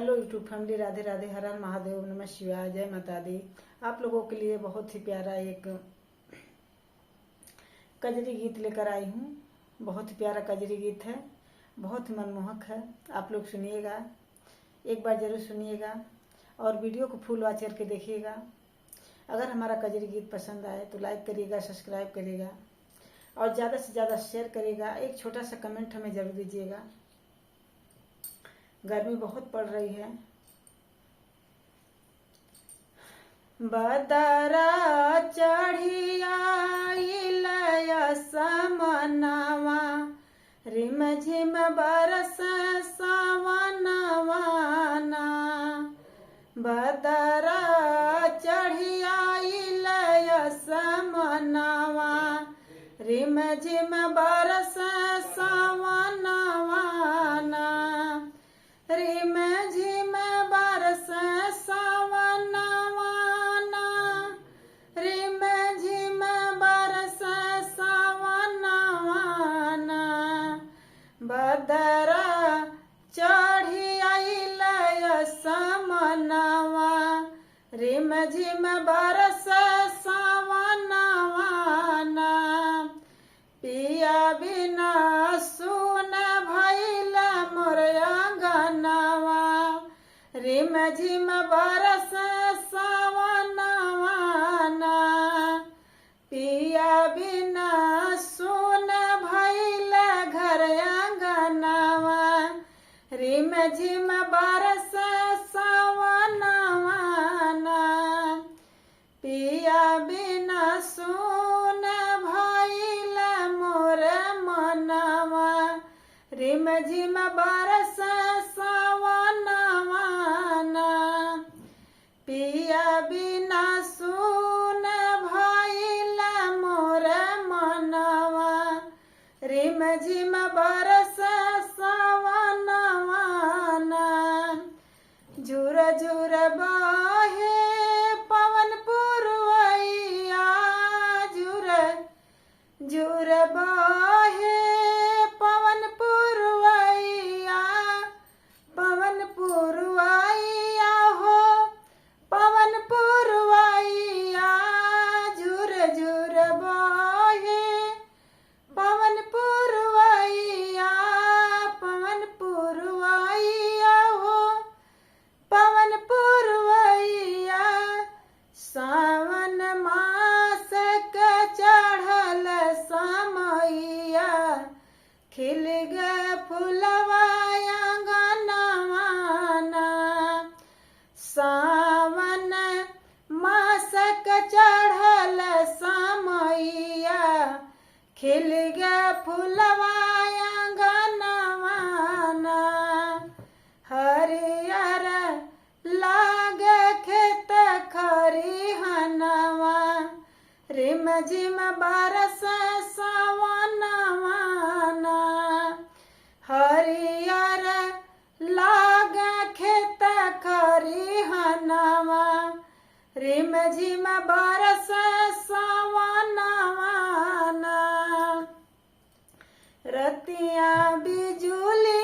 Hello YouTube family, Radhe Radhe, Har Har Mahadev, नमः शिवाय, जय माता दी। आप लोगों के लिए बहुत ही प्यारा एक कजरी गीत लेकर आई हूँ। बहुत ही प्यारा कजरी गीत है, बहुत ही मनमोहक है। आप लोग सुनिएगा, एक बार जरूर सुनिएगा और वीडियो को फुल वॉच करके देखिएगा। अगर हमारा कजरी गीत पसंद आए तो लाइक करिएगा, सब्सक्राइब करिएगा और ज़्यादा से ज़्यादा शेयर करिएगा। एक छोटा सा कमेंट हमें जरूर दीजिएगा। गर्मी बहुत पड़ रही है। बदरा चढ़ी आइल समनवा, रिम झिम बरस सावनवा ना। बदरा चढ़ी आइल समनवा, रिम झिम बरस सावनवा ना। रिम झिम बरस सावनवा ना, रिम झिम बरस सावनवा ना। बदरा चढ़ी आइल समनवा, रिम झिम बरस सावनवा ना। पिया बिना सुन भइल मोर अंगनवा, रिम झिम बरस सावनवा ना। पिया बिना सुन भइल घर अंगनवा, रिम झिम बरस सावनवा ना। पिया बिना सुन भइल मोर मनवा, रिम झिम बरस सावनवा ना। पिया बिना सुन भइल मोर मनवा, रिम झिम बरस सावनवा ना। झुर झुर बहे पवन पुरवैया, झुर झुर बहे पवन पुरवैया, पवन पुरवैया हो पवन पुरवैया। झुर झुर बहे पवन पुरवैया, पवन पुरवैया हो पवन पुरवैया। सावन मास के चढ़ल समैया, खिल गए फुलवा अंगनवा ना। सावन मास के चढ़ल समैया, खिल गए फुलवा अंगनवा ना। हरियर लाग खेत खरिहनवा, रिम झिम बरस सावनवा ना। हरियर लाग खेत खरिहनवा, रिम झिम बरस सावनवा ना। रतिया बिजुली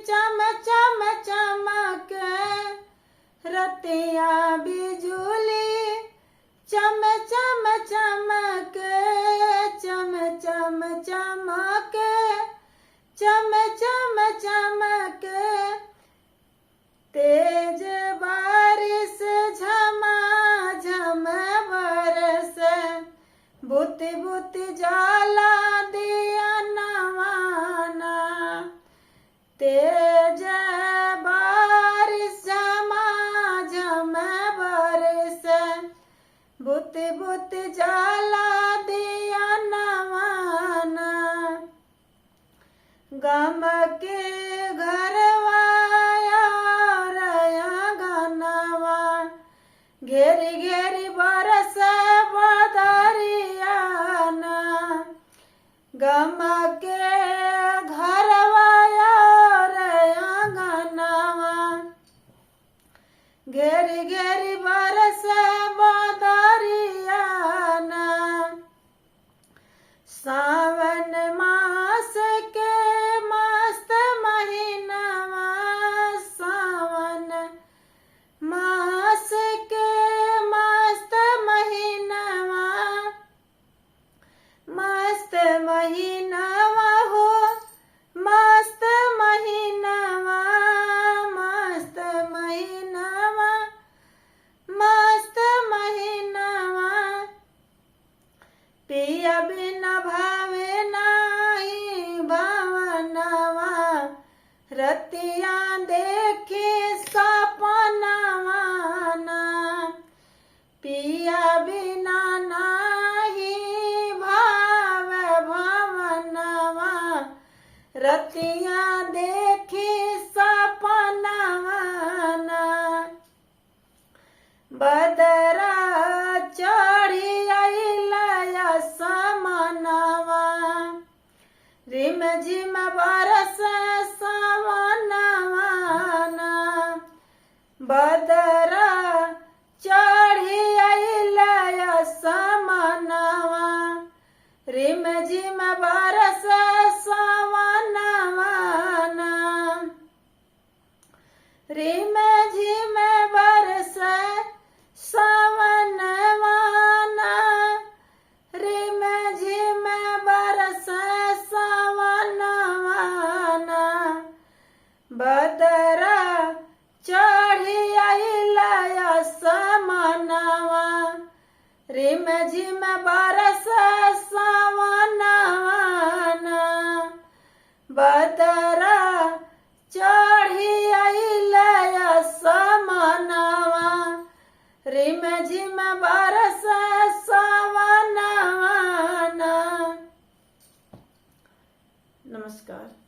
चम चम चमके, रतिया बिजुली चम चम चमके, चम चम चमके, चम चम चमके। तेज बारिश झमा झम बरस, बुति बुति जाला दिया नवाना। तेज बारिश झमा झम बरस, बुति बुति जाला दिया नवाना। गम के घरवा और आंगनवा, घेरी घेरी बरस बदरिया ना। गम के घरवा और आंगनवा, घेरी घेरी बरस बदरिया ना। सावन मास के मस्त महीनवा, सावन रतिया देखी सपनावाना बदरा चढ़ी आइला समनवा रिम झिम बरस सवनवाना बदरा चढ़ी आइला समनवा रिम झिम बरस सवनवाना रिम झिम बरस सवनवाना रिम झिम बरस सवनवाना बदरा चढ़ी आइला समनवा रिम झिम बरस सवनवाना बदरा चढ़ी आइला समनवा रिम झिम बरस सवनवाना। नमस्कार।